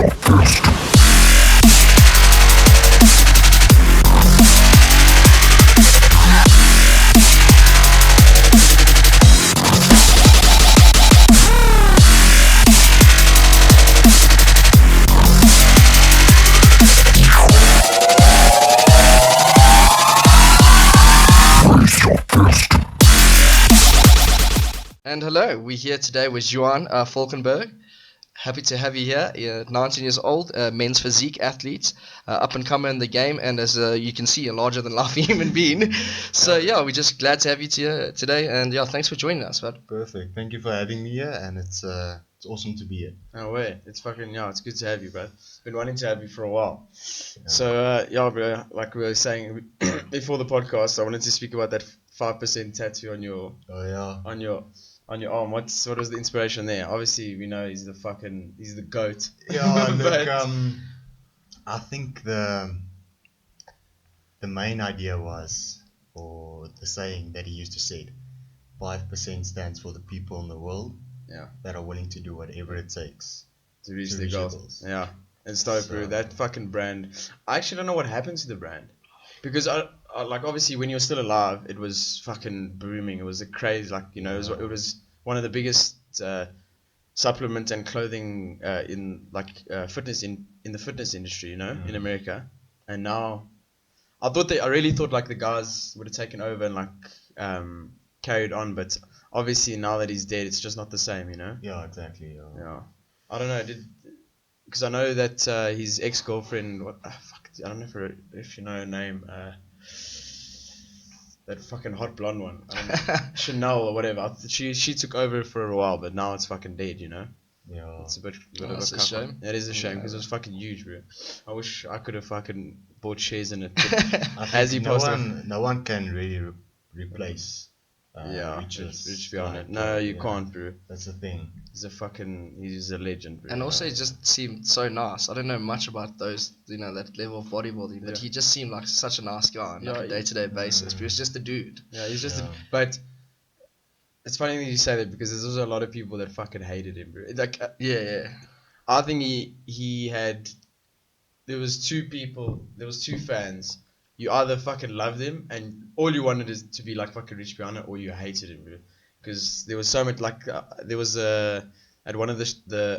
And hello, we're here today with Juan Valkenborgh. Happy to have you here. 19 years old, men's physique athlete, up and comer in the game, and as you can see, a larger than life human being. So yeah, we're just glad to have you here today, and yeah, thanks for joining us, bud. Perfect. Thank you for having me here, and it's awesome to be here. No way. It's fucking, it's good to have you, bro. Been wanting to have you for a while. Yeah. So, bro, like we were saying before the podcast, I wanted to speak about that 5% tattoo on your on your arm. What was the inspiration there? Obviously, we know he's the GOAT. Yeah, look, I think the main idea was, or the saying that he used to say, 5% stands for the people in the world that are willing to do whatever it takes to reach their goals. Yeah, it's dope, bro. That fucking brand. I actually don't know what happened to the brand, because I like, obviously when you were still alive, it was fucking booming. It was a craze, like, you know, it was one of the biggest supplement and clothing in like fitness in the fitness industry, you know, in America. And now, I really thought like the guys would have taken over and like carried on, but obviously now that he's dead, it's just not the same, you know. Yeah, exactly. Yeah. I don't know, because I know that his ex-girlfriend, I don't know if you know her name, that fucking hot blonde one, Chanel or whatever. She took over for a while, but now it's fucking dead, you know. Yeah. It's a bit of a shame. It is a shame because it was fucking huge, bro. I wish I could have fucking bought shares in it. As he posted, no one can really replace. Rich beyond it. No, you can't, bro. That's the thing. He's a legend, bro. And also, he just seemed so nice. I don't know much about those, you know, that level of bodybuilding, but he just seemed like such a nice guy on like a day-to-day basis. But he was just a dude. Yeah, he's just. But it's funny that you say that, because there's also a lot of people that fucking hated him, bro. Like, I think he had. There was two fans. You either fucking loved him and all you wanted is to be like fucking Rich Piana, or you hated him, bro. Because there was so much, like, there was at one of the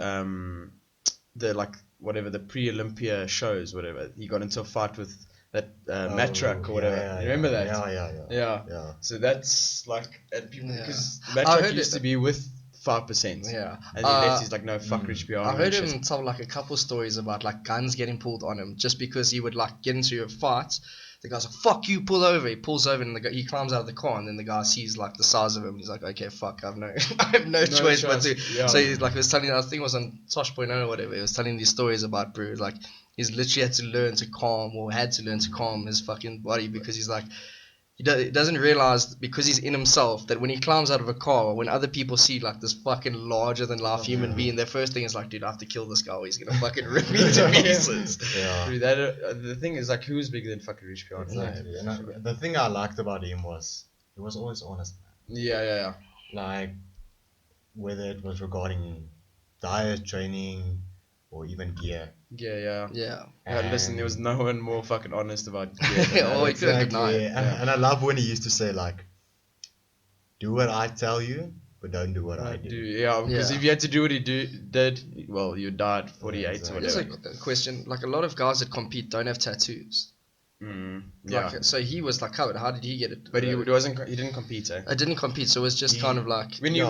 like whatever, the pre-Olympia shows, whatever, he got into a fight with that Matt Truck or whatever. You remember that? Yeah. So that's like, and people, because Matt Truck used to be with 5%. Yeah. And he left. He's like, no, fuck Rich Piana. I heard him tell like a couple stories about like guns getting pulled on him just because he would like get into a fight. The guy's like, fuck you, pull over. He pulls over and he climbs out of the car, and then the guy sees like the size of him. And he's like, okay, fuck, I have no choice but to. Yeah. So he's like, he was telling, I think it was on Tosh.0 or whatever, he was telling these stories about, bro, like he's literally had to learn to calm his fucking body, because he's like, he doesn't realize, because he's in himself, that when he climbs out of a car, when other people see like this fucking larger than life human being, their first thing is like, dude, I have to kill this guy or he's gonna fucking rip me to pieces. Yeah. Dude, the thing is, like, who's bigger than fucking Rich Piana? Exactly. And the thing I liked about him was he was always honest. Yeah. Like, whether it was regarding diet, training, or even gear. Yeah. And listen, there was no one more fucking honest about gear. And I love when he used to say, like, do what I tell you, but don't do what I do. Yeah, because if you had to do what he did, well, you died at 48 or whatever. Here's a question. Like, a lot of guys that compete don't have tattoos. So he was like covered. How did he get it? But he didn't compete, eh? I didn't compete, so it was just kind of like he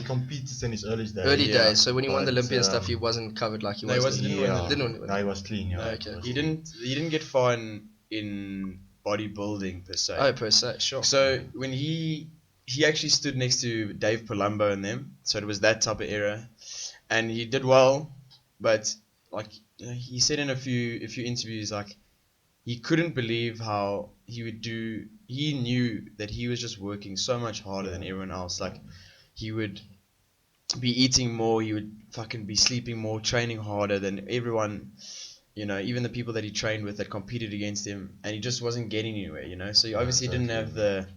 competed in his early days. So when he won the Olympia stuff, he wasn't covered like he was. He was clean. Yeah. Okay. He didn't get far in bodybuilding per se. Oh, per se, sure. So when he actually stood next to Dave Palumbo and them, so it was that type of era, and he did well, but like he said in a few interviews, like, he couldn't believe how he would do. He knew that he was just working so much harder than everyone else. Like, he would be eating more, he would fucking be sleeping more, training harder than everyone, you know, even the people that he trained with that competed against him, and he just wasn't getting anywhere, you know. So he obviously didn't have the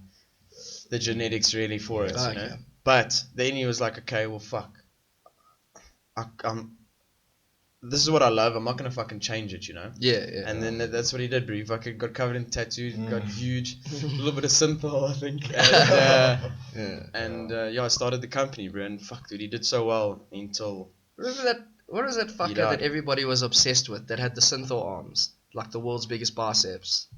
genetics really for it, you know. But then he was like, okay, well, fuck, this is what I love. I'm not gonna fucking change it, you know. Yeah. And then that's what he did, bro. He fucking got covered in tattoos, got huge, a little bit of synthol, I think, and I started the company, bro. And fuck, dude, he did so well until. Remember that? What was that fucker died. that everybody was obsessed with? That had the synthol arms, like the world's biggest biceps.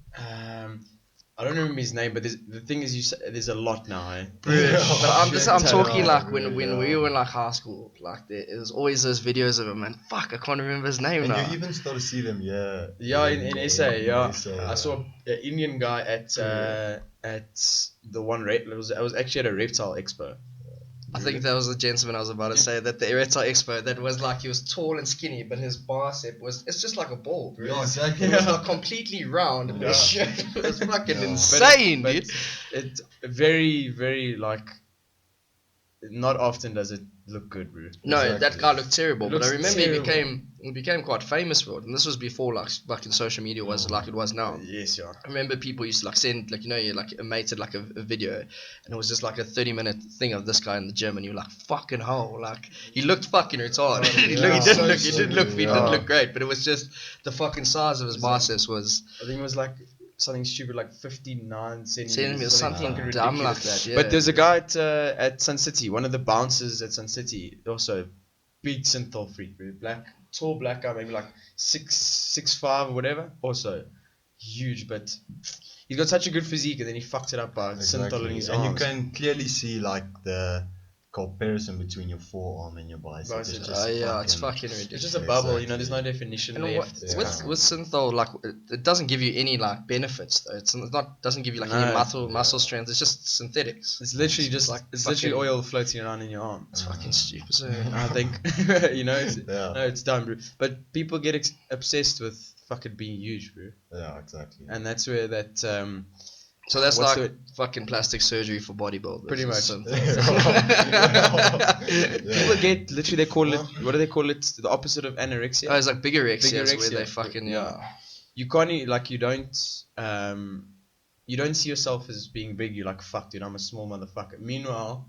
I don't remember his name, but the thing is, there's a lot now, eh? But I'm talking like when really, we were in like high school, like there was always those videos of him, and fuck, I can't remember his name And now. you even start to see them, Yeah, in SA, yeah. SA, I saw an Indian guy at the one it was actually at a reptile expo. I think that was the gentleman I was about to say, that the Erectile Expo, that was like, he was tall and skinny, but his bicep it's just like a ball, bro. Yeah, exactly. It was like completely round, and his shirt was fucking Yeah. insane, But dude. It's very, very, like, not often does it look good, bro. No, Exactly. that guy looked terrible, but I Looks remember terrible. he became quite famous for it, and this was before like fucking social media was like it was now. Yes, yeah. I remember people used to like send like, you know, you like a mate had like a video, and it was just like a 30-minute thing of this guy in the gym, and you're like, fucking hell, like he looked fucking retarded. he didn't look great, but it was just the fucking size of his biceps was I think it was like something stupid, like 59 centimeters. centimeters, something fucking dumb like ridiculous. that. Yeah. But there's a guy at Sun City, one of the bouncers at Sun City, also big synthol freak, bro. Tall black guy, maybe like 6'5" or whatever. Also huge, but he's got such a good physique, and then he fucked it up by synthol in his and arms. you can clearly see like the comparison between your forearm and your bicep. Bicep. It's just it's fucking ridiculous. It's just a bubble, you know. There's no definition And left. with synthol, like it doesn't give you any like benefits though. It's not doesn't give you like any muscle strength. It's just synthetics. It's literally just like it's fucking- literally oil floating around in your arm. It's fucking stupid. So I think you know. No, it's dumb, bro. But people get obsessed with fucking being huge, bro. Yeah, exactly. And that's where that so that's what's like fucking plastic surgery for bodybuilders. Pretty much. Synthol. people get literally they call it, what do they call it? The opposite of anorexia. Oh, it's like bigorexia, where Bigorexia. they fucking You can't like you don't see yourself as being big. You're like, fuck, dude, I'm a small motherfucker. Meanwhile,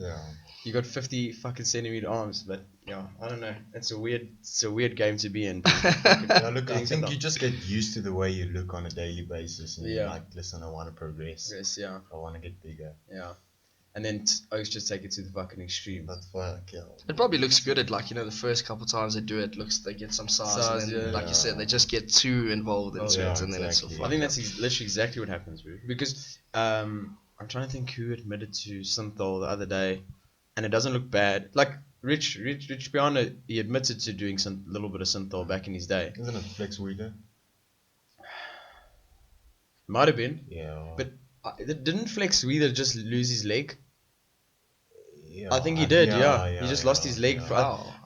you got 50 fucking centimeter arms. But yeah, I don't know. It's a weird game to be in. Yeah, look, I think you just get used to the way you look on a daily basis, and you're like, listen, I want to progress. Yes, yeah, I want to get bigger. yeah. And then Oaks just take it to the fucking extreme. That's fuck, yeah. It probably looks good at like, you know, the first couple times they do it, they get some size, and then, like you said, they just get too involved into it, and then it's all exactly. I think that's literally exactly what happens, bro. Because I'm trying to think who admitted to synthol the other day, and it doesn't look bad. Like Rich Piana, he admitted to doing some little bit of synthol back in his day. Isn't it Flex Weeder? Might have been, Yeah. but didn't Flex Weather just lose his leg? Yeah, I think he did. Yeah, yeah, he just lost his leg. yeah. For,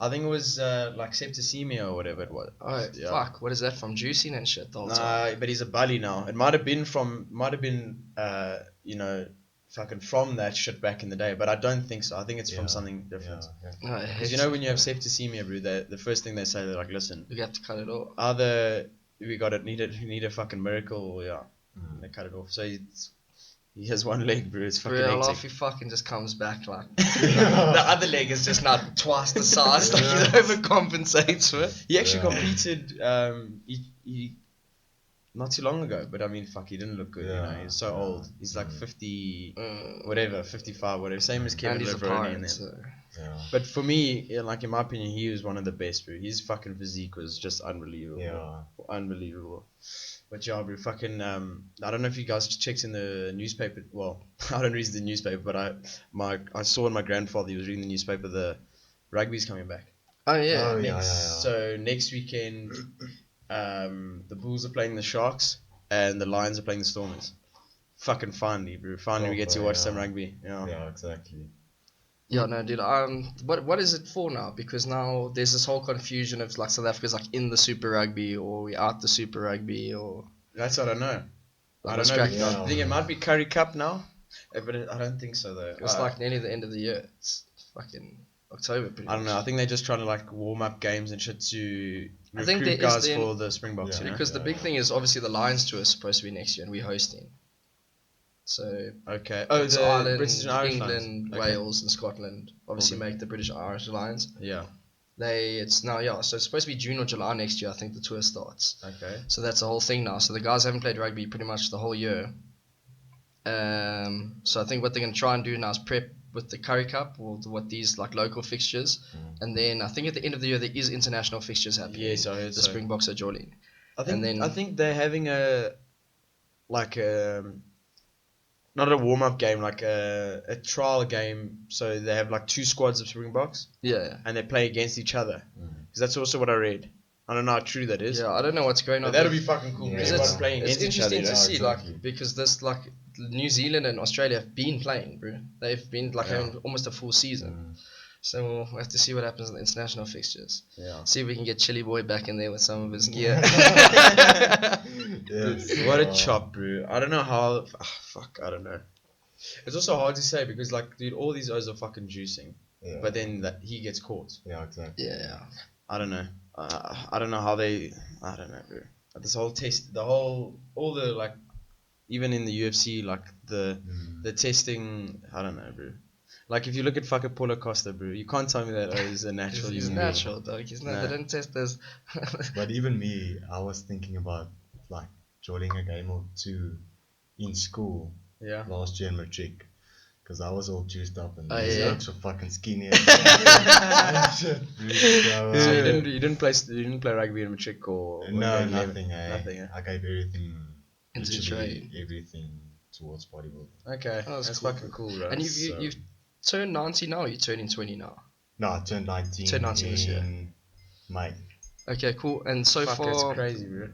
I think it was like septicemia or whatever it was. Oh Yeah. fuck! What is that from juicing and shit? The whole time? Nah, but he's a bully now. It might have been you know, fucking from that shit back in the day, but I don't think so. I think it's from something different. No, Because you know when you have septicemia, bro, the first thing they say, they're like, listen, we have to cut it off. either we need a fucking miracle, or they cut it off. So he has one leg, bro. It's For fucking real, hectic. off he fucking just comes back like the other leg is just not twice the size. Like he overcompensates for it. He actually competed. He not too long ago, but I mean, fuck, he didn't look good. You know, he's so old. He's like 50, whatever, 55, whatever. Same as Kevin And he's a Levrone. pirate, And then. so. But for me, like in my opinion, he was one of the best, bro. His fucking physique was just unbelievable. Yeah. Unbelievable. But yeah, bro, fucking, I don't know if you guys checked in the newspaper. Well, I don't read the newspaper, but I saw when my grandfather, he was reading the newspaper, the rugby's coming back. Oh yeah. Oh, yeah. So next weekend, the Bulls are playing the Sharks, and the Lions are playing the Stormers. Fucking finally, bro. Finally, we get to watch some rugby. Yeah, exactly. Yeah, no, dude. What is it for now? Because now there's this whole confusion of like South Africa's like in the Super Rugby or we out the Super Rugby or. That's what I don't know. I What's don't know. cracking on? I think it might be Curry Cup now, but I don't think so though. It's like nearly the end of the year. It's fucking October, pretty I don't much. know. I think they're just trying to like warm up games and shit to I think recruit there is guys then- for the Springboks. Yeah. You know? Because the big thing is obviously the Lions tour is supposed to be next year and we're hosting. So Okay. Oh, it's the Ireland, British and Irish England, Lions. Okay. Wales, and Scotland obviously make the British and Irish Lions. Yeah. It's now, yeah, so it's supposed to be June or July next year, I think the tour starts. Okay. So that's the whole thing now. So the guys haven't played rugby pretty much the whole year. So I think what they're going to try and do now is prep with the Curry Cup or what these like local fixtures. And then I think at the end of the year there is international fixtures happening. Yes, I heard The so. Springboks are joining. I think And then- I think they're having a not a warm up game, like a trial game. So they have like 2 squads of Springboks Yeah. and they play against each other. Because that's also what I read. I don't know how true that is. Yeah, I don't know what's going on. But that'll be fucking cool. Yeah. Because It's- everyone playing It's against each other. interesting to you know? see, exactly. like, because this, like, New Zealand and Australia have been playing, bro. They've been, like, having almost a full season. So we'll have to see what happens in the international fixtures. Yeah. See if we can get Chili Boy back in there with some of his gear. Yes. What a chop, bro. I don't know how. Fuck, I don't know. It's also hard to say because, like, dude, all these O's are fucking juicing. Yeah. But then he gets caught. Yeah, exactly. Yeah. I don't know. I don't know how they. I don't know, bro. This whole test, all the, like, even in the UFC, like the testing. I don't know, bro. Like, if you look at fucking Paulo Costa, bro, you can't tell me that he's a natural He's human being. natural, dog. He's not. Nah. They don't test this. But even me, I was thinking about like joining a game or two in school Yeah. last year in matric. Because I was all juiced up and Oh, these yeah. blokes were fucking skinny as fuck. Shit, dude. So, So you didn't play rugby in matric or no, or game? nothing. Nothing. Eh? I gave everything Into literally trade. everything towards bodybuilding. Okay, Oh, that's that's cool. fucking cool, bro. And So- you've turned 19 now. Or you're turning 20 now. No, I turned 19. Turned 19 this year. in May. Okay, cool. And so Fuck, far, that's crazy, bro.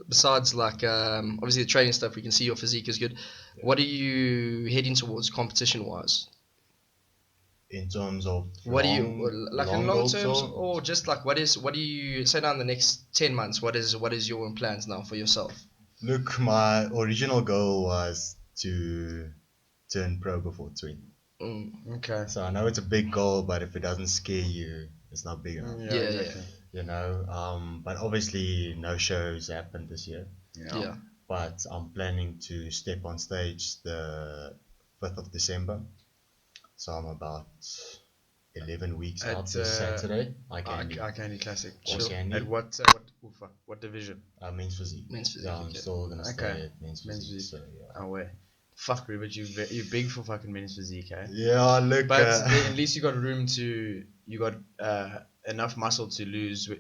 besides like obviously the training stuff, we can see your physique is good. What are you heading towards competition wise? In terms of What do you like in long goals terms, or just like what do you say down the next 10 months? What is your plans now for yourself? Look, my original goal was to turn pro before 20. Okay. So I know it's a big goal, but if it doesn't scare you, it's not big enough. Yeah, exactly. You know, but obviously no shows happened this year. Yeah. But I'm planning to step on stage the 5th of December. So I'm about 11 weeks At, out this Saturday. I I can Candy Classic. Sure. Sure. Candy. At what division? men's physique. Men's physique, Yeah, I'm okay. still gonna stay Okay. at men's Men's physique. physique. So yeah. Oh wait. Fuck, bro, but you're big for fucking men's physique, eh? Yeah, look. But at least you got enough muscle to lose,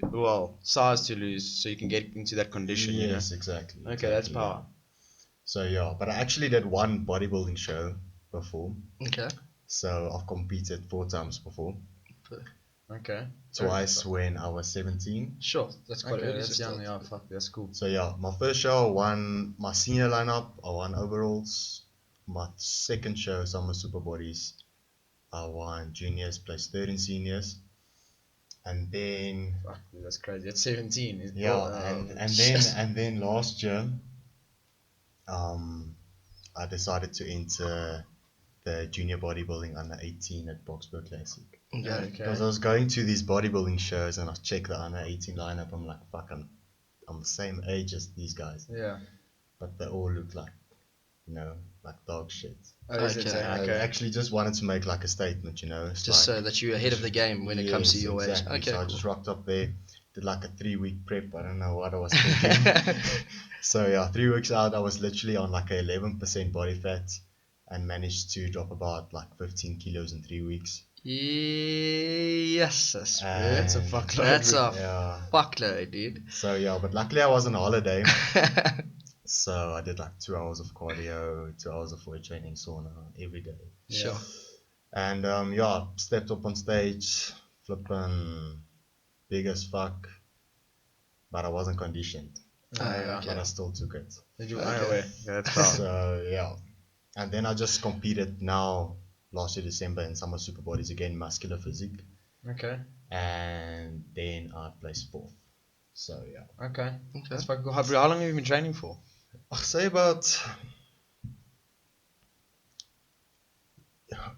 size to lose, so you can get into that condition. yes, exactly. You know? Okay, that's exactly, power. yeah. So yeah, but I actually did one bodybuilding show before. Okay. So I've competed 4 times before. Okay. Twice when I was 17. Sure. That's quite Okay, early. that's to young. start. Yeah, fuck, that's cool. So yeah, my first show I won my senior lineup. I won overalls. My second show, Summer Super Bodies, I won juniors, placed third in seniors. And then Fuck, dude, that's crazy. That's 17. and then last year, I decided to enter the junior bodybuilding under 18 at Boxburg Classic. Okay. Because I was going to these bodybuilding shows and I checked the under 18 lineup. I'm like, fuck, I'm the same age as these guys, Yeah. but they all look like, like dog shit. Oh, is it? Okay. I Okay. actually just wanted to make like a statement, It's Just like, so that you're ahead of the game when it comes to Yes, your exactly. age. Okay. So I Cool. just rocked up there, did like a 3-week prep. I don't know what I was thinking. So yeah, 3 weeks out, I was literally on like a 11% body fat and managed to drop about like 15 kilos in 3 weeks. Yes, that's That's a And- fuckload. That's a Yeah. fuckload, dude. So yeah, but luckily I was on holiday. So I did like 2 hours of cardio, 2 hours of weight training, sauna every day. Sure. And stepped up on stage, flipping big as fuck, but I wasn't conditioned. Okay. But I still took it. Did you? Okay. Oh, wait. Yeah, that's power. So yeah, and then I just competed now last year December in Summer Super Bodies again, muscular physique, Okay. and then I placed 4th. So yeah, Okay. Okay. That's fucking cool. How long have you been training for? I'll say about,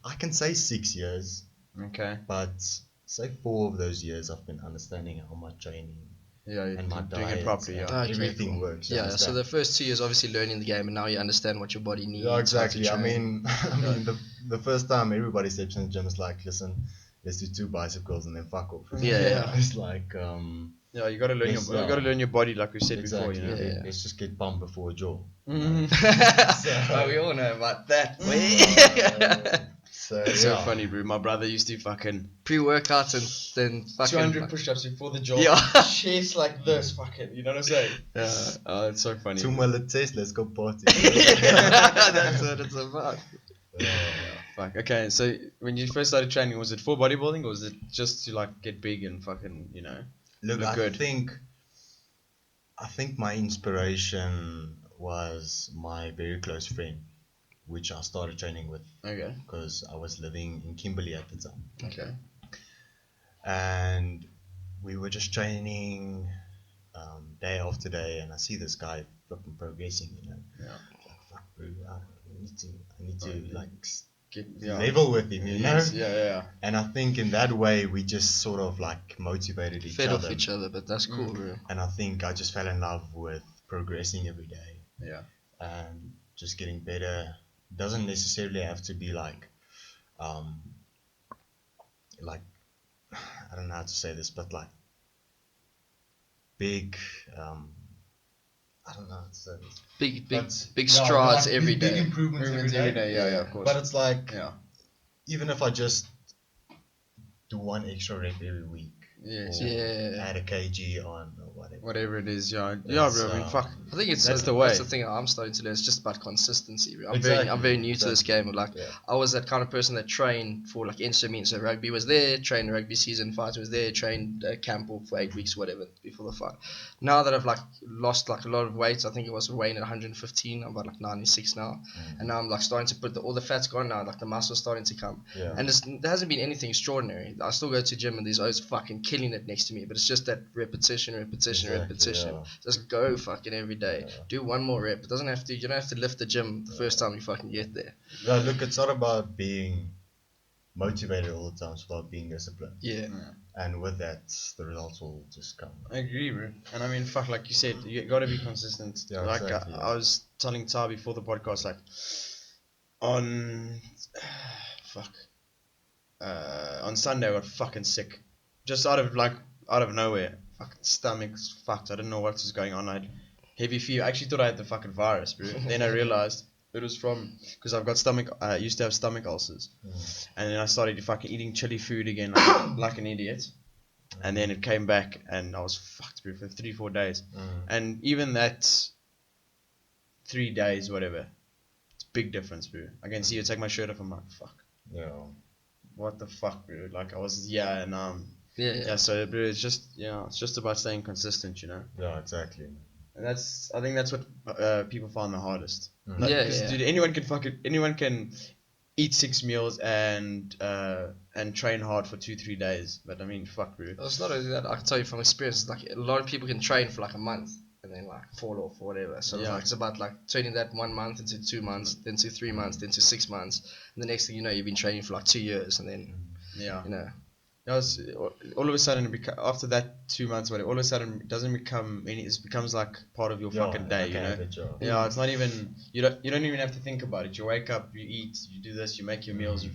I can say 6 years, Okay. but say 4 of those years I've been understanding how my training Yeah, you're and my doing diet it properly. and Yeah. Okay, everything cool. works. you Yeah, so understand? the first 2 years obviously learning the game, and now you understand what your body needs. Yeah, how to exactly. I train. mean, the first time everybody steps in the gym is like, listen, let's do 2 bicycles and then fuck off. Yeah. It's like Yeah, you gotta learn Yes, you gotta learn your body, like we said exactly. before. You know. Yeah. Let's just get pumped before a jaw. Oh, we all know about that. So It's so yeah. funny, bro. My brother used to fucking Pre-workout and then fucking 200 push-ups before the jaw. Yeah. Chest like this, fucking. You know what I'm saying? Yeah. Oh, it's so funny. 2 mullet test, let's go party. That's what it's about. Fuck. Okay, so when you first started training, was it for bodybuilding or was it just to like get big and fucking, you know? Look, Look I good. think my inspiration was my very close friend, which I started training with Okay. because I was living in Kimberley at the time, Okay. and we were just training day after day, and I see this guy fucking progressing, you know. Yeah. Like, fuck, bro, I need to like Yeah. level with him, you know. Yes, yeah. And I think in that way we just sort of like motivated each Fed other. off each other, but that's cool, bro. And I think I just fell in love with progressing every day Yeah. and just getting better. Doesn't necessarily have to be like I don't know how to say this, but like big I don't know how to say this. Big strides like every big day. improvements every day. Yeah, of course. But it's like Yeah. even if I just do 1 extra rep every week, Yes. or Yeah. add a kg on or whatever. Whatever it is, yeah. Yeah, It's, bro. I mean, fuck. I think That's the way. That's the thing I'm starting to learn. It's just about consistency. Bro. I'm Exactly, very new to this game. Like Yeah. I was that kind of person that trained for like insta meets. So rugby was there, trained rugby season, fight was there, trained camp for 8 weeks, whatever, before the fight. Now that I've like lost like a lot of weight, I think it was weighing at 115. I'm about like 96 now, and now I'm like starting to put all the fat's gone now. Like the muscle's starting to come, Yeah. and there hasn't been anything extraordinary. I still go to gym and there's always fucking killing it next to me, but it's just that repetition. Exactly, yeah. Just go fucking every day. Yeah. Do 1 more rep. It doesn't have to. You don't have to lift the gym the first time you fucking get there. No, look, it's not about being motivated all the time. It's about being disciplined. Yeah. And with that, the results will just come. I agree, bro. And I mean, fuck, like you said, you gotta be consistent. Yeah, like exactly, I was telling Tar before the podcast, like on on Sunday I got fucking sick, just out of nowhere. Fucking stomach's fucked. I didn't know what was going on. I had heavy fever. I actually thought I had the fucking virus, bro. Then I realized it was because I used to have stomach ulcers, and then I started fucking eating chili food again, like an idiot. And then it came back, and I was fucked, bro, for 3-4 days. And even that 3 days, whatever, it's a big difference, bro. I can see you take my shirt off, I'm like, fuck, Yeah. what the fuck, bro? Like I was, yeah, Yeah. so, bro, it's just about staying consistent, you know. Yeah, exactly. And I think that's what people find the hardest. Mm. Like, Yeah, 'cause, yeah. dude, anyone can eat 6 meals and train hard for 2-3 days. But I mean, fuck, bro. Well, it's not only that. I can tell you from experience. Like a lot of people can train for like a month and then like fall off or whatever. So Yeah. it's about like turning that 1 month into 2 months, then to 3 months, then to 6 months. And the next thing you know, you've been training for like 2 years, and then Yeah. you know. All of a sudden, after that 2 months, whatever, all of a sudden, it doesn't become it becomes like part of your fucking day, you know. Yeah, it's not even you don't even have to think about it. You wake up, you eat, you do this, you make your meals, you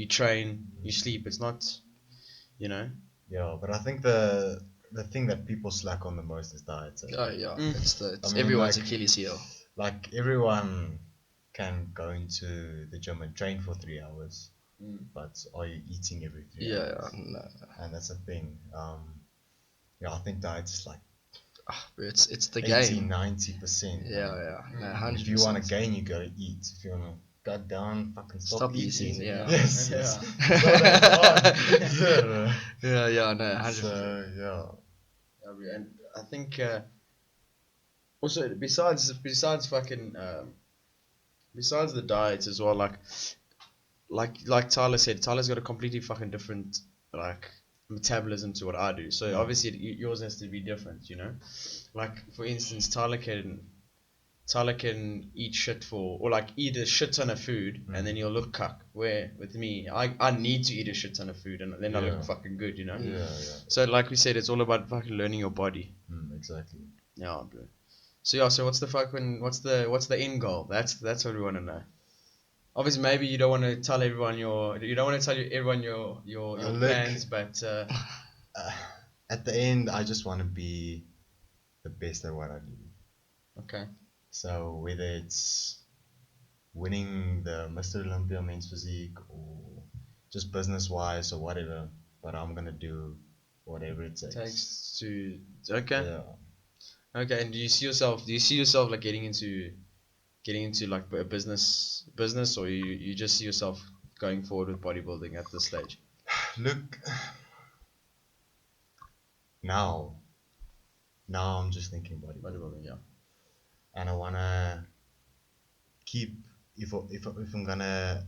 train, you sleep. It's not, you know. Yeah, but I think the thing that people slack on the most is diet. Oh yeah, it's I mean, everyone's like- Achilles heel. Like everyone can go into the gym and train for 3 hours, but are you eating every 3 Yeah, hours? no. And that's the thing. I think diet is like But it's the 80-90%. Yeah, no, 100%. If you want to gain, you gotta eat. If you want to cut down, fucking stop eating. yeah. Yes. Yeah. It's not that hard. Yeah, no, 100%. So, yeah. And I think also besides fucking besides the diets as well, like Tyler said, Tyler's got a completely fucking different like metabolism to what I do. So obviously yours has to be different, you know. Like for instance, Tyler can eat shit or like eat a shit ton of food and then he'll look cuck. Where with me, I need to eat a shit ton of food and then I look fucking good, you know. Yeah. So like we said, it's all about fucking learning your body. Exactly. Yeah, bro. So what's the end goal? That's what we want to know. obviously maybe you don't want to tell everyone your Look, plans, but at the end, I just want to be the best at what I do. okay. So whether it's winning the Mr. Olympia men's physique or just business wise or whatever, but I'm gonna do whatever it takes. Takes to okay. Yeah. Okay, and do you see yourself like getting into like a business, or you just see yourself going forward with bodybuilding at this stage? Look, now I'm just thinking Bodybuilding, yeah. and I wanna keep if I'm gonna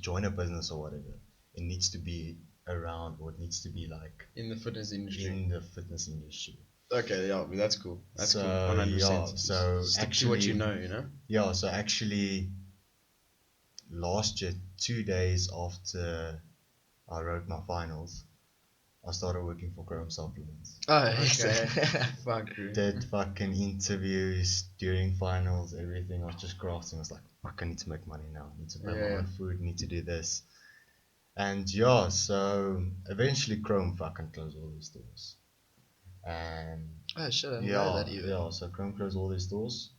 join a business or whatever, it needs to be around, or it needs to be like In the fitness industry. in the fitness industry. Okay, yeah, that's cool. That's So, cool. 100%. yeah, so stick to what you actually- know. Yeah, so actually last year, 2 days after I wrote my finals, I started working for Chrome Supplements. Oh, Okay. Fuck, bro. Did fucking interviews during finals, everything. I was just grafting. I was like, fuck, I need to make money now. I need to buy my Yeah. own food, need to do this. And yeah, so eventually Chrome fucking closed all these doors. And Oh shit, I didn't yeah, know that either. yeah, so Chrome closed all these doors.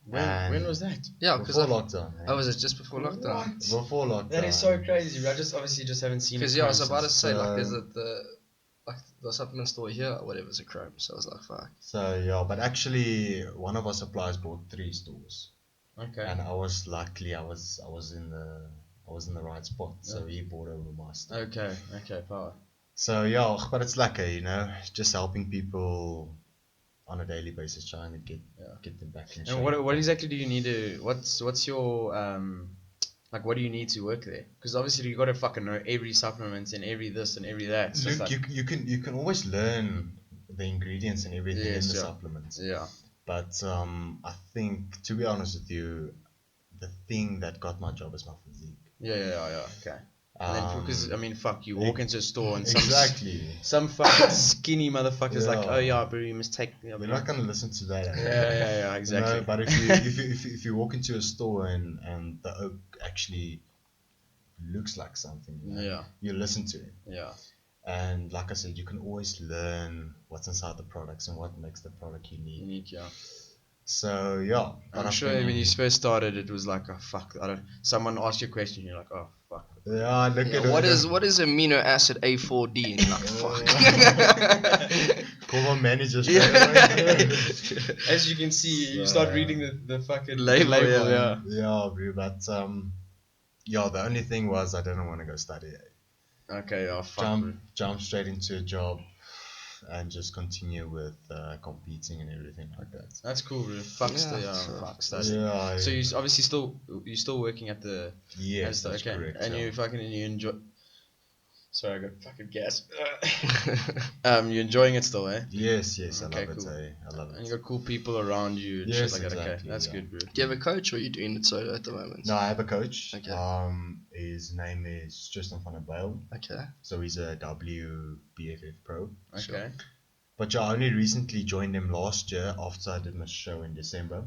When was that? Yeah, because Before lockdown. eh? oh, was it just before lockdown? Before lockdown. That is so crazy, bro. I just haven't seen it. Because yeah, I was about to say like So- there's the supplement store here, or whatever's a Chrome. So I was like, fuck. So yeah, but actually one of our suppliers bought 3 stores. Okay. And I was luckily I was in the right spot, so he bought over my stuff. Okay, power. So yeah, but it's lucky, you know, just helping people on a daily basis, trying to get them back in shape. And what exactly do you need to? What's your like? What do you need to work there? Because obviously you got to fucking know every supplement and every this and every that. So it's Look, like, you can always learn the ingredients and everything in Yes, the yeah. supplements. yeah. But I think, to be honest with you, the thing that got my job is my physique. Yeah. Okay. And then, because I mean, fuck, you walk into a store and Exactly. some fucking skinny motherfucker's like, Yeah. oh yeah, bro, you must take. We're not gonna listen to that. Yeah, exactly. No, but if you walk into a store and the oak actually looks like something, you know, Yeah. you listen to it. Yeah. And like I said, you can always learn what's inside the products and what makes the product unique. Unique, yeah. So yeah, but I'm sure when you first started, it was like, oh fuck, someone asked you a question, you're like, oh fuck. yeah, look Yeah, at what it. is amino acid A4D? And you're like, fuck. Call my manager straight away. As you can see, you start reading the fucking Label, yeah. Yeah, bro, but yeah, the only thing was I didn't want to go study it. Okay, oh fuck. bro. Jump straight into a job and just continue with competing and everything like that. That's cool, bro. Fuck Yeah, fuck study. Yeah. So you obviously still working at the Yes, as the- that's okay. correct. And yeah. you enjoy. Sorry, I got fucking gas. You're enjoying it still, eh? Yes, Okay, I love cool. it. I love And you it. got cool people around you and Yes, shit like that. Okay, exactly, that's yeah. good, bro. Do you have a coach, or are you doing it solo at the moment? No, I have a coach. Okay. His name is Tristan van der Bijl. Okay. So he's a WBFF pro. Okay. But yeah, I only recently joined him last year after I did my show in December.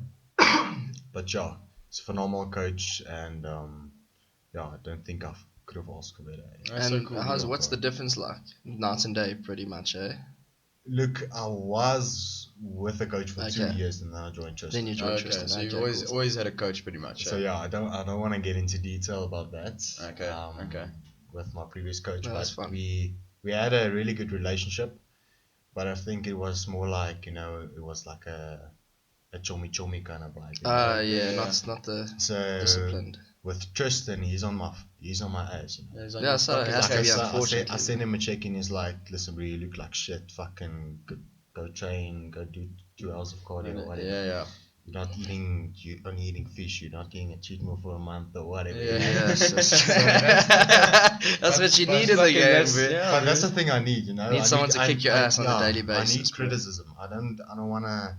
But yeah, he's a phenomenal coach, and yeah, I don't think I could have asked for better. That's And so cool. how's bro. what's the difference like? Night and day, pretty much, eh? Look, I was with a coach for 2 Okay. years, and then I joined Tristan. Then you joined Okay, Tristan. so you've Okay, always cool. always had a coach, pretty much. So eh? yeah, I don't want to get into detail about that. Okay, okay. With my previous coach, No, that's but fine. we had a really good relationship, but I think it was more like, it was like a chommy kind of vibe. Yeah, Yeah. not the So disciplined. with Tristan, he's on my ass. Yeah, he's on Yeah, your so fucking it has back. to be So unfortunately. I sent him a check in. He's like, listen, bro, you look like shit. Fucking go train, go do 2 hours of cardio or whatever. Yeah. You're only eating fish. You're not getting a cheat meal for a month or whatever. Yeah. Yes, that's what you but need in the fucking game, that's- bro. yeah. But that's the thing I need, Need someone to kick your ass on a daily I basis, need bro. criticism. I don't wanna.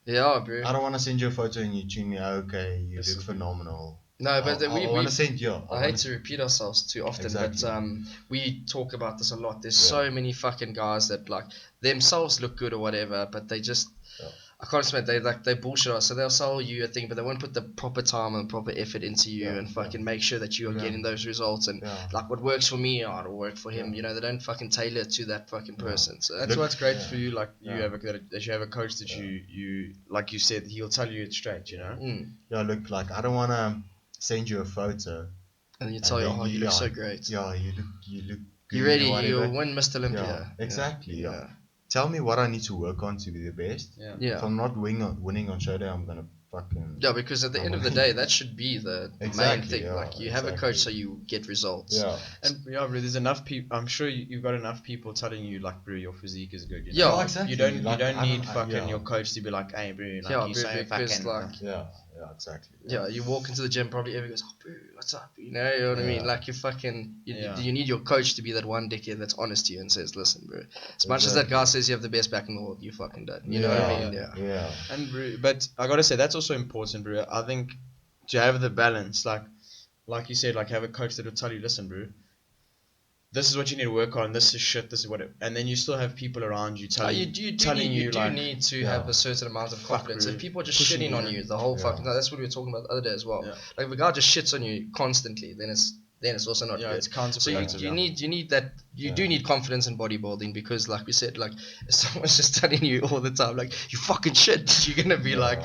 Yeah, bro. I don't wanna send you a photo and you tune me. Okay, you This look is- phenomenal. No, but I we wanna send you. I hate to repeat ourselves too often, Exactly. but we talk about this a lot. There's Yeah. so many fucking guys that like themselves look good or whatever, but they just Yeah. I can't explain. They bullshit us. So they'll sell you a thing, but they won't put the proper time and proper effort into you and fucking make sure that you are getting those results. And like what works for me, it'll work for him. You know, they don't fucking tailor it to that fucking person. So That's what's great for you. Like you have that you have a coach that you like you said, he'll tell you it straight. You know. Yeah, look, like I don't wanna send you a photo. And you tell you, oh, you look so great. Yeah, you look. Good, You're ready. You'll win Mr. Olympia. Yeah, exactly. Yeah. Tell me what I need to work on to be the best. Yeah. If I'm not winning on show day, I'm gonna fucking. Yeah, because at the end of the day, that should be the main thing. Yeah, like you have a coach so you get results. Yeah. And bro, there's enough people. I'm sure you've got enough people telling you like, bro, your physique is good. You know? Yeah, exactly. You don't need fucking your coach to be like, hey, bro, like you so fucking. Like, yeah, exactly. Yeah, you walk into the gym, probably everyone goes, oh, bro, what's up? You know what I mean? Like, you need your coach to be that one dickhead that's honest to you and says, listen, bro, as much as that guy says you have the best back in the world, you fucking don't. You know what I mean? Yeah. And bro, but I gotta say, that's also important, bro. I think to have the balance, like you said, like have a coach that will tell you, listen, bro, this is what you need to work on. This is shit. This is what. And then you still have people around you telling you. You need to have a certain amount of confidence. If people are just shitting on you the whole fucking. No, that's what we were talking about the other day as well. Yeah. Like if a guy just shits on you constantly, then it's also not good. It's counterproductive. So you need that. You do need confidence in bodybuilding because, like we said, like if someone's just telling you all the time, like you fucking shit, you're gonna be like,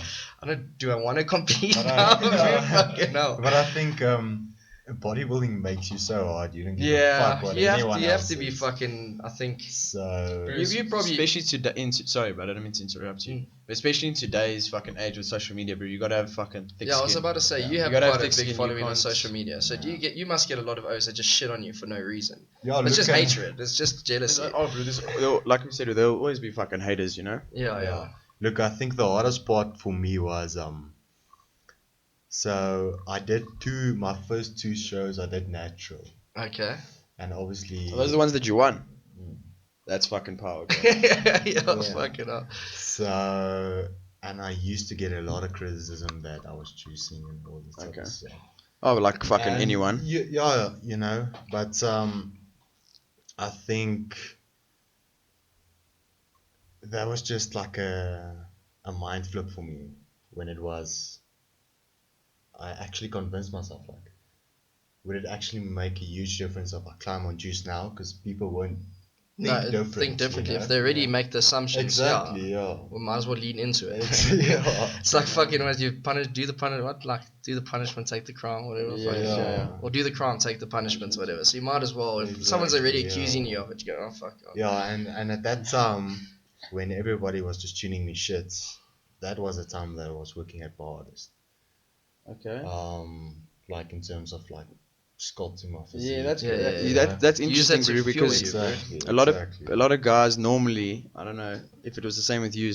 do I want to compete now? Fucking no. But I think bodybuilding makes you so hard. You don't give a fuck what anyone else you have to be fucking. I think so. You probably especially today. Sorry, but I don't mean to interrupt you. But especially in today's fucking age with social media, bro, you gotta have fucking thick skin. I was about to say you have quite a big following on social media. So you must get a lot of O's that just shit on you for no reason. Yeah, it's just hatred. It's just jealousy. Like we said, there'll always be fucking haters, you know. Yeah. Look, I think the hardest part for me was so I did my first 2 shows I did natural. Okay. And obviously those are the ones that you won. That's fucking power. Fucking up. So and I used to get a lot of criticism that I was juicing and all this type of stuff. Oh, like fucking anyone. Yeah, you know, but I think that was just like a mind flip for me when it was. I actually convinced myself, like, would it actually make a huge difference if I climb on juice now? Because people won't think differently. You know? If they already make the assumptions, exactly, we might as well lean into it. It's like fucking when you do the punishment, take the crime, whatever. Or do the crime, take the punishment, whatever. So you might as well, if someone's already accusing you of it, you go, oh fuck. Oh. Yeah, and at that time, when everybody was just tuning me shit, that was the time that I was working at bar hardest. Okay. Like in terms of like sculpting my physique. Yeah, that's good. That's interesting, bro, because a lot of guys normally, I don't know if it was the same with you,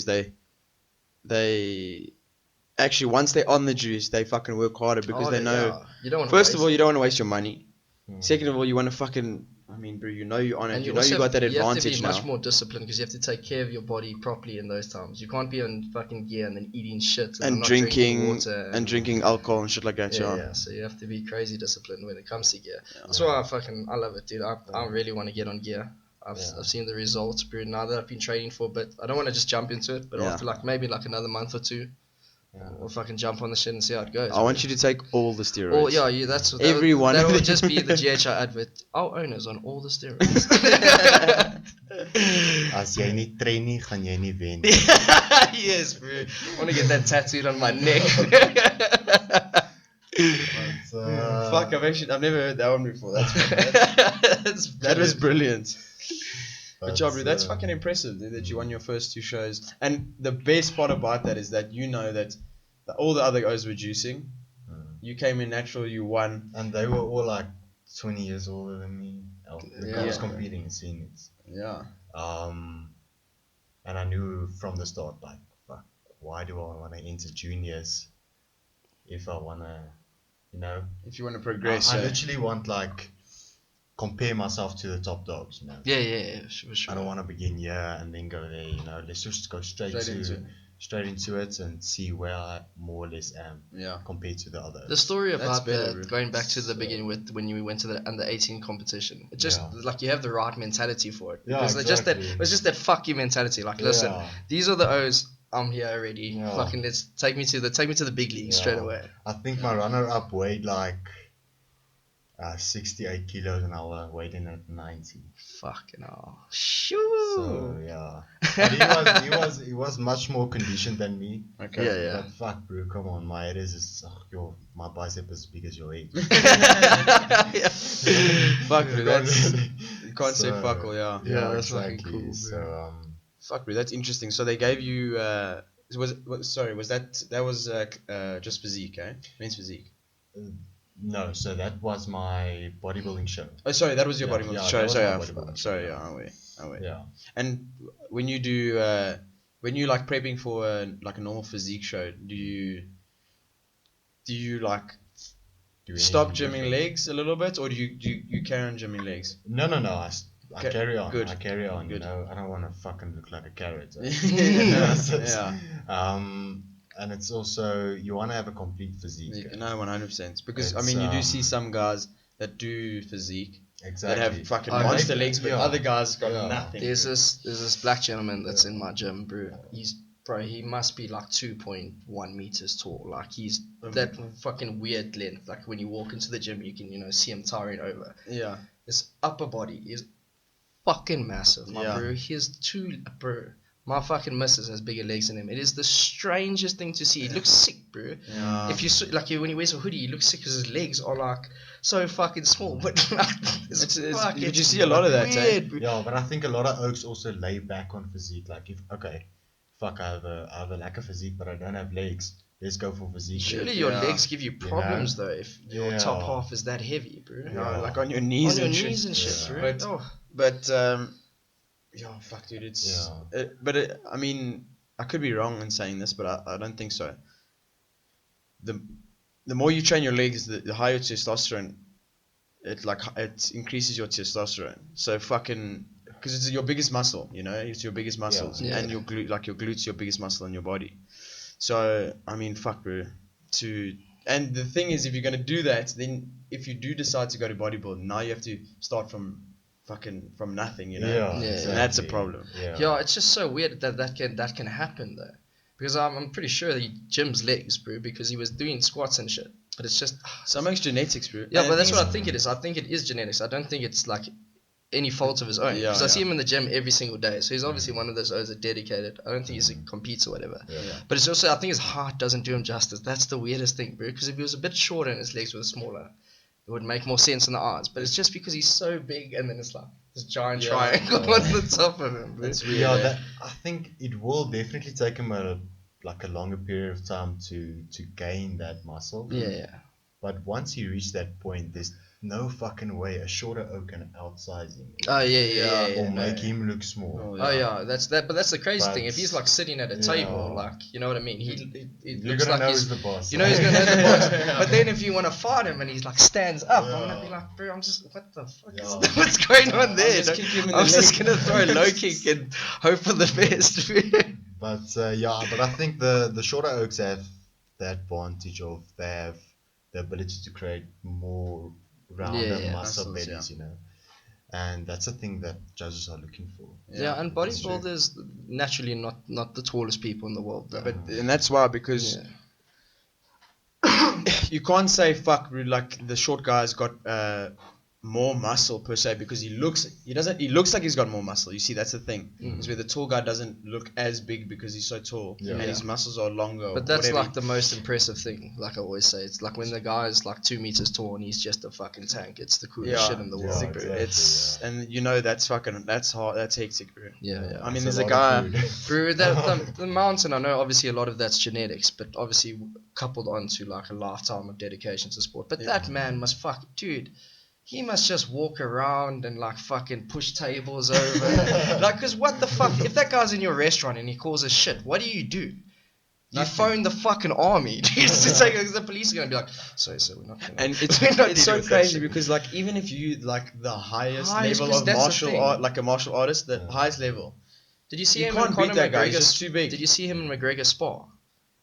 they actually once they're on the juice, they fucking work harder because they know. You don't want first of all, you don't want to waste your money. Second of all, you want to fucking. I mean, bro, you know you're on it. You know you got that advantage now. You have to be much more disciplined because you have to take care of your body properly in those times. You can't be on fucking gear and then eating shit and drinking water and drinking alcohol and shit like that. Yeah. So you have to be crazy disciplined when it comes to gear. That's why I love it, dude. I really want to get on gear. I've seen the results, bro. Now that I've been training for a bit, I don't want to just jump into it, but after maybe another month or 2. We'll fucking jump on the shit and see how it goes. I want you to take all the steroids. That's everyone. That will just be the GHI advert. Our owners on all the steroids. As jy nie train nie, gaan jy nie wen. Yes, bro. I want to get that tattooed on my neck. Fuck, I've never heard that one before. That was brilliant. But bro, that's fucking impressive that you won your first 2 shows. And the best part about that is that you know that all the other guys were juicing. You came in natural, you won. And they were all like 20 years older than me. I was competing in seniors. Yeah. And I knew from the start, like, fuck, why do I want to enter juniors if I want to, you know? If you want to progress. I literally want, like, compare myself to the top dogs, you know. Yeah, sure. I don't want to begin here and then go there, you know. Let's just go straight into it and see where I more or less am compared to the others. The story about going back to the beginning with when you went to the under 18 competition, it's just like you have the right mentality for it. Yeah, exactly. It was just that fuck you mentality. Like, listen, these are the O's. I'm here already. Yeah. Fucking let's take me to the big league straight Yeah. away. I think my runner-up weighed like 68 kilos and I was weighing at 90. Fucking hell. Shoo. So yeah, but he was much more conditioned than me. Okay. Yeah. But fuck, bro, come on, my head is my bicep is as big as your head. Fuck, bro, that's you can't say So, fuck all. Yeah. Yeah, that's fucking cool, bro. So Fuck, bro, that's interesting. So they gave you was just physique, eh? Men's physique. no, so that was my bodybuilding show. Oh, sorry, that was your Yeah, bodybuilding. yeah, sorry, that was sorry, my bodybuilding sorry. show. Yeah, wait. Yeah. And when you do, when you like prepping for like a normal physique show, do you like Do stop anything gymming different. legs a little bit, or do you carry on gymming legs? No. I Okay, carry on. good. I carry on. Good. You know, I don't want to fucking look like a carrot. Yeah. And it's also you want to have a complete physique. No, 100%. Because I It's, mean, you do see some guys that do physique Exactly. that have fucking Oh, monster maybe- legs, but yeah. other guys got Yeah. nothing. There's this black gentleman that's in my gym, bro. He must be like 2.1 meters tall. Like he's that fucking weird length. Like when you walk into the gym, you can see him towering over. Yeah. His upper body is fucking massive, my Yeah. bro. He has bro. My fucking missus has bigger legs than him. It is the strangest thing to see. He looks sick, bro. Yeah. If when he wears a hoodie, he looks sick because his legs are like so fucking small. But like, But you see a lot of that, eh? weird, bro. Yeah, but I think a lot of oaks also lay back on physique. Like I have a lack of physique, but I don't have legs. Let's go for physique. Surely your Yeah. legs give you problems though if your Yeah. top half is that heavy, bro. Yeah. Like on your knees On your and shit. knees and shit, Yeah. bro. But- Oh. But yeah, fuck, dude, it's. Yeah. I mean, I could be wrong in saying this, but I don't think so. The more you train your legs, the higher your testosterone. It increases your testosterone. So fucking, because it's your biggest muscle, it's your biggest muscles, Yeah. and your glutes your biggest muscle in your body. So I mean, fuck, bro. And the thing is, if you're gonna do that, then if you do decide to go to bodybuilding, now you have to start from nothing, Yeah, Yeah. exactly. And that's a problem. Yeah, it's just so weird that can happen though. Because I'm pretty sure he gyms legs, bro, because he was doing squats and shit. But it's just Some makes genetics, bro. yeah, And but the that's thing what is- I think it is. I think it is genetics. I don't think it's like any fault of his own. Yeah, Because I see yeah. him in the gym every single day, so he's obviously one of those owners that dedicated. I don't think he competes or whatever. Yeah. But it's also I think his heart doesn't do him justice. That's the weirdest thing, bro. Because if he was a bit shorter and his legs were smaller, it would make more sense in the eyes. But it's just because he's so big, and then it's like this giant Yeah. triangle on the top of him, bro. That's weird. Yeah, eh? I think it will definitely take him a longer period of time to gain that muscle. Yeah. But once you reach that point, there's no fucking way a shorter oak can outsize him. Oh yeah. Or no. make him look small. Oh yeah, that's that. But that's the crazy But- thing. If he's like sitting at a Yeah. table, like you know what I mean, he You're looks gonna like know he's he's the boss. you know he's gonna know the boss. Yeah. But then if you want to fight him and he's like stands up, I'm gonna be Yeah. like, bro, I'm just what the fuck is Yeah. what's going on there? just kick him in the I'm just leg. gonna throw a low kick and hope for the best. But I think the shorter oaks have the advantage of they have the ability to create more rounder Yeah, muscle muscles, bellies, and that's the thing that judges are looking for. Yeah, and that's true. bodybuilders naturally not the tallest people in the world. Though. And that's why, because you can't say fuck, like the short guy's got more muscle per se, because he looks like he's got more muscle. You see, that's the thing. Mm. Is where the tall guy doesn't look as big because he's so tall, Yeah. and his muscles are longer. But that's whatever. like the most impressive thing. Like I always say, it's like when the guy is like 2 meters tall and he's just a fucking tank. It's the coolest Yeah. shit in the Yeah, world, bro. exactly. It's and that's hard. That's hectic, bro. Yeah. I mean, It's there's a lot guy. of food. Bro, the mountain, I know obviously a lot of that's genetics, but obviously coupled onto like a lifetime of dedication to sport. But that man must dude, he must just walk around and like fucking push tables over. Like, cause what the fuck, if that guy's in your restaurant and he calls us shit, what do? You Nothing. phone the fucking army. Because the police are gonna be like, sorry, sir, we're not gonna. And it's we're not it's so dealing with that crazy shit." because like even if you like the highest Highest, level 'cause of that's the martial thing. art, like a martial artist, the highest level. Did you see You him can't in beat Conor that guy. He's McGregor's? just too big. Did you see him in McGregor's spar?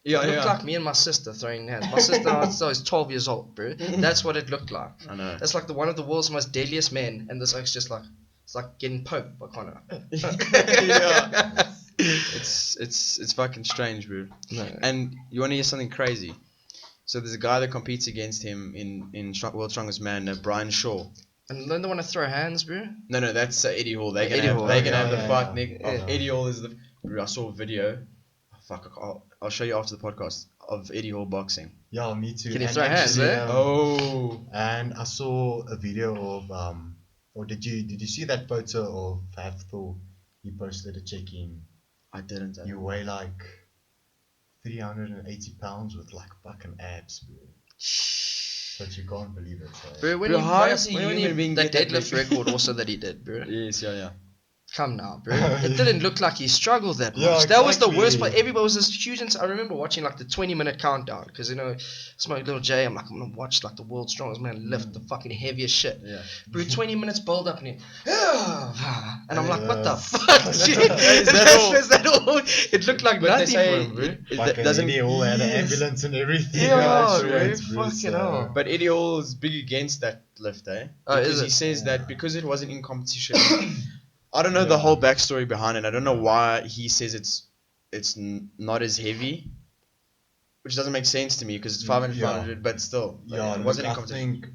Yeah, It looked yeah. like me and my sister throwing hands. My sister is 12 years old, bro. That's what it looked like. I know. That's like one of the world's most deadliest men, and this oak's just like it's like getting poked by Conor. Yeah. It's it's fucking strange, bro. No. And you want to hear something crazy? So there's a guy that competes against him in World's Strongest Man, Brian Shaw. And then they want to throw hands, bro. No, that's Eddie Hall. They're Eddie Hall. gonna have the Yeah, fight. yeah. Nick. Yeah. Eddie Hall is the. Bro, I saw a video. Fuck, I'll show you after the podcast of Eddie Hall boxing. Yeah, me too. Can you And throw hands, actually, eh? Oh. And I saw a video of or did you see that photo of Hafthor? He posted a check-in. I didn't. You weigh like 380 pounds with like fucking abs, bro. But you can't believe it. So. Bro, when Bro, you, how when, does a when human being that get that deadlift big? record also that he did, bro. Yes, yeah. Come now, bro. It didn't look like he struggled that much. Yeah, That was the exactly. worst part. Everybody was this huge. I remember watching like the 20-minute countdown because Smoke Little J. I'm like, I'm gonna watch like the world's strongest man lift the fucking heaviest shit. Yeah. Bro, 20 minutes build up and he, and I'm like, what the Yeah. fuck, dude? Is that all? Is that all? It looked like But they nothing say for him, bro. Fucking doesn't Eddie Hall had an Yes. ambulance and everything. Yeah, That's bro, right, fucking hell. But Eddie Hall is big against that lift, eh? Oh, is Because he it? says that because it wasn't in competition. I don't know the whole backstory behind it. I don't know why he says it's not as heavy, which doesn't make sense to me because it's 500, Yeah. 500, but still, Yeah, it wasn't in I competition. think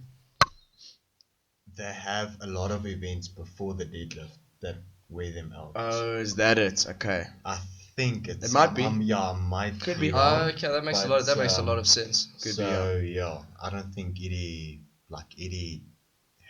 they have a lot of events before the deadlift that weigh them out. Oh, is that it? Okay. I think it's. It might be. Might Could be. be. wrong, Oh, okay, that makes but, a lot of sense. Could so, be, yeah, I don't think Eddie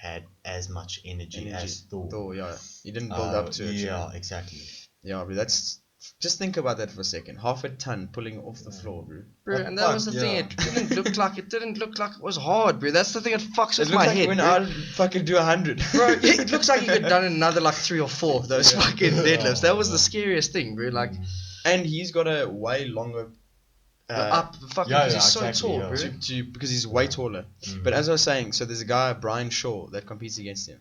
had as much energy as Thor. Thor, yeah. He didn't build up to it. Yeah, exactly. Yeah, but that's. Just think about that for a second. Half a ton pulling off the floor, bro. Bro, and that was the thing. yeah. It didn't look like it was hard, bro. That's the thing that fucks It with looks my like head, when bro. I fucking do 100. Bro, it looks like he could have done another like 3 or 4 of those Yeah. fucking deadlifts. That was Yeah. the scariest thing, bro. Like And he's got a way longer. up, fucking, yeah, because yeah, he's so exactly, tall, yeah. bro. Because he's way taller. But as I was saying, so there's a guy, Brian Shaw, that competes against him.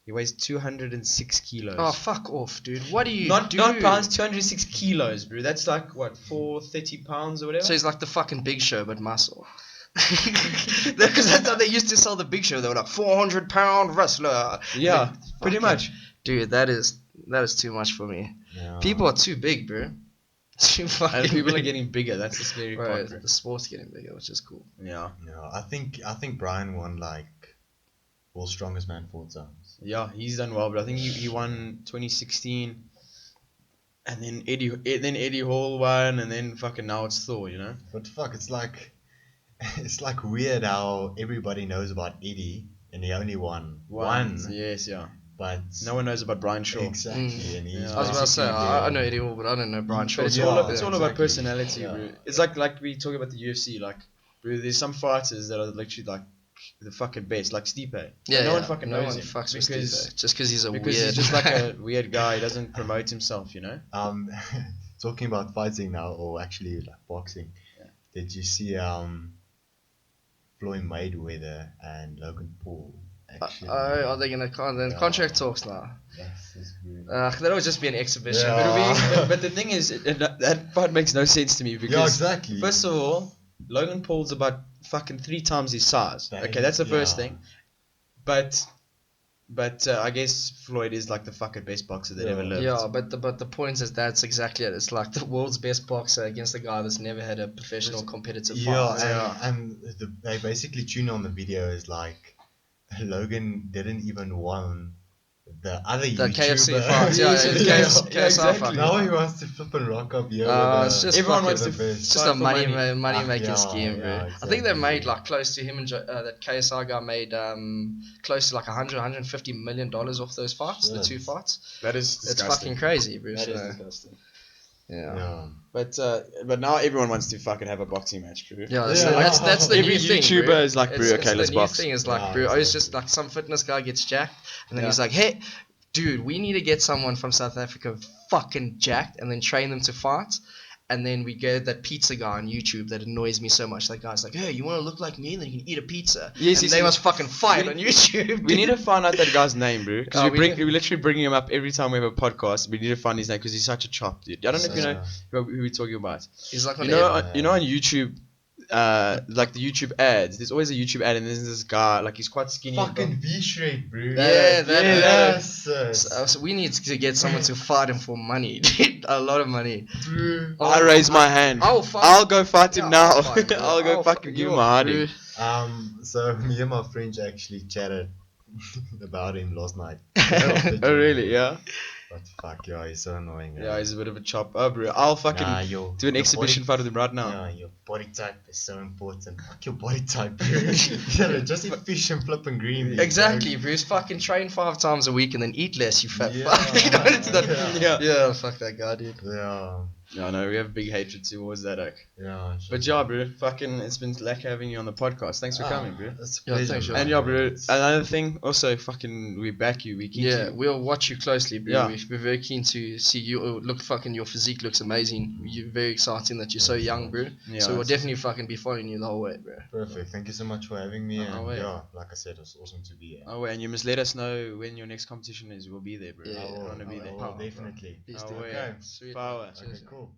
He weighs 206 kilos. Oh, fuck off, dude. What do you not do? pounds, 206 kilos, bro. That's like, what, 430 pounds or whatever? So he's like the fucking Big Show, but muscle. Because that's how they used to sell the Big Show. They were like 400-pound wrestler. yeah, Like, pretty fucking- much. Dude, that is too much for me. Yeah. People are too big, bro. Too fucking And people are big. getting bigger. That's the scary Right, part, bro. the sport's getting bigger, which is cool. Yeah. Yeah, I think Brian won like World's Strongest Man 4 times. Yeah, he's done well, but I think he won 2016. And then Eddie Hall won, and then fucking now it's Thor, you know? But fuck, it's like weird how everybody knows about Eddie and he only won one. Yes, yeah. But No one knows about Brian Shaw. exactly, and he's Yeah. I was about to say, basically I the- know Eddie Hall, but I don't know Brian Shaw. But it's Yeah, all it's all about exactly. personality, Yeah. bro. It's like we talk about the UFC, like, bro, there's some fighters that are literally like the fucking best, like Stipe. Yeah, no yeah. one fucking no knows one him fucks with because Stipe. Just because he's because weird. he's just like a weird guy. He doesn't promote himself, you know. Talking about fighting now, or actually like boxing. Yeah. Did you see Floyd Mayweather and Logan Paul? Actually, are they gonna Yeah. contract talks now? That's weird. That'll just be an exhibition. Yeah. But the thing is, that part makes no sense to me because Yeah, exactly. first of all, Logan Paul's about fucking 3 times his size. That Okay, is- that's the first yeah. thing. But I guess Floyd is like the fucking best boxer that Yeah. ever lived. Yeah, but the point is that's exactly it. It's like the world's best boxer against a guy that's never had a professional competitive Yeah, fight. and they basically tune on the video is like Logan didn't even won the other The YouTuber. KFC fights, yeah, KSI exactly. fight. Now he wants to flip and rock up here. It's just Everyone fucking- wants to the best. It's just Fight a for money money. making Yeah, scheme, bro. yeah, I think they exactly. made like close to him and that KSI guy made close to like 150 million dollars off those fights, the Shit. 2 fights. That is It's disgusting. fucking crazy, bro. That is so, disgusting. yeah. Yeah. But now everyone wants to fucking have a boxing match, bro. Yeah, Yeah. so that's the Every new thing, YouTuber bro. is like, bro, It's okay, let's the box. new thing is like, Yeah, bro, it's exactly. just like some fitness guy gets jacked, and then Yeah. he's like, hey, dude, we need to get someone from South Africa fucking jacked, and then train them to fight. And then we get that pizza guy on YouTube that annoys me so much. That guy's like, hey, you want to look like me? Then you can eat a pizza. Yes, and yes, they yes. must fucking fight We- on YouTube. We need to find out that guy's name, bro. Because Oh, we we literally bring him up every time we have a podcast. We need to find his name because he's such a chop, dude. I don't know if you know who we're talking about. He's like on You know, every- you know on YouTube, like the YouTube ads. There's always a YouTube ad, and there's this guy, like he's quite skinny. Fucking V-Shrek, bro. Yeah, that- yes. So we need to get someone to fight him for money, a lot of money. Bro. I raise my hand. I'll go fight him now. I'll fight him, bro. I'll go fucking give him a hard in. So me and my friends actually chatted about him last night. Oh really? Yeah. But fuck, yeah, he's so annoying. Yeah, he's a bit of a chop. Oh, bro, I'll fucking do an exhibition fight with him right now. Yeah, your body type is so important. Fuck your body type, bro. Yeah, just eat fish and flip and green beans. Exactly, Bruce. Fucking train 5 times a week and then eat less, you fat Yeah. fuck. You know, it's not, Yeah. yeah, fuck that guy, dude. Yeah, Yeah, no, we have big hatred towards that, yeah. But yeah, bro, fucking, it's been luck having you on the podcast. Thanks for coming, bro. It's a Yeah, pleasure, thanks, man. And yeah, bro, another thing, also, fucking, we back you. We keep Yeah, you. we'll watch you closely, bro. Yeah. We're very keen to see you. Look, fucking, your physique looks amazing. You're very exciting that you're so young, bro. Yeah, So we'll it's- definitely fucking be following you the whole way, bro. Perfect. Thank you so much for having me. Oh, And wait. yeah, like I said, it was awesome to be here. Oh, and you must let us know when your next competition is. We'll be there, bro. Yeah, I want to be there. I will, definitely. Peace, Oh, dude. wait. Okay. Power. Cheers. Okay, cool.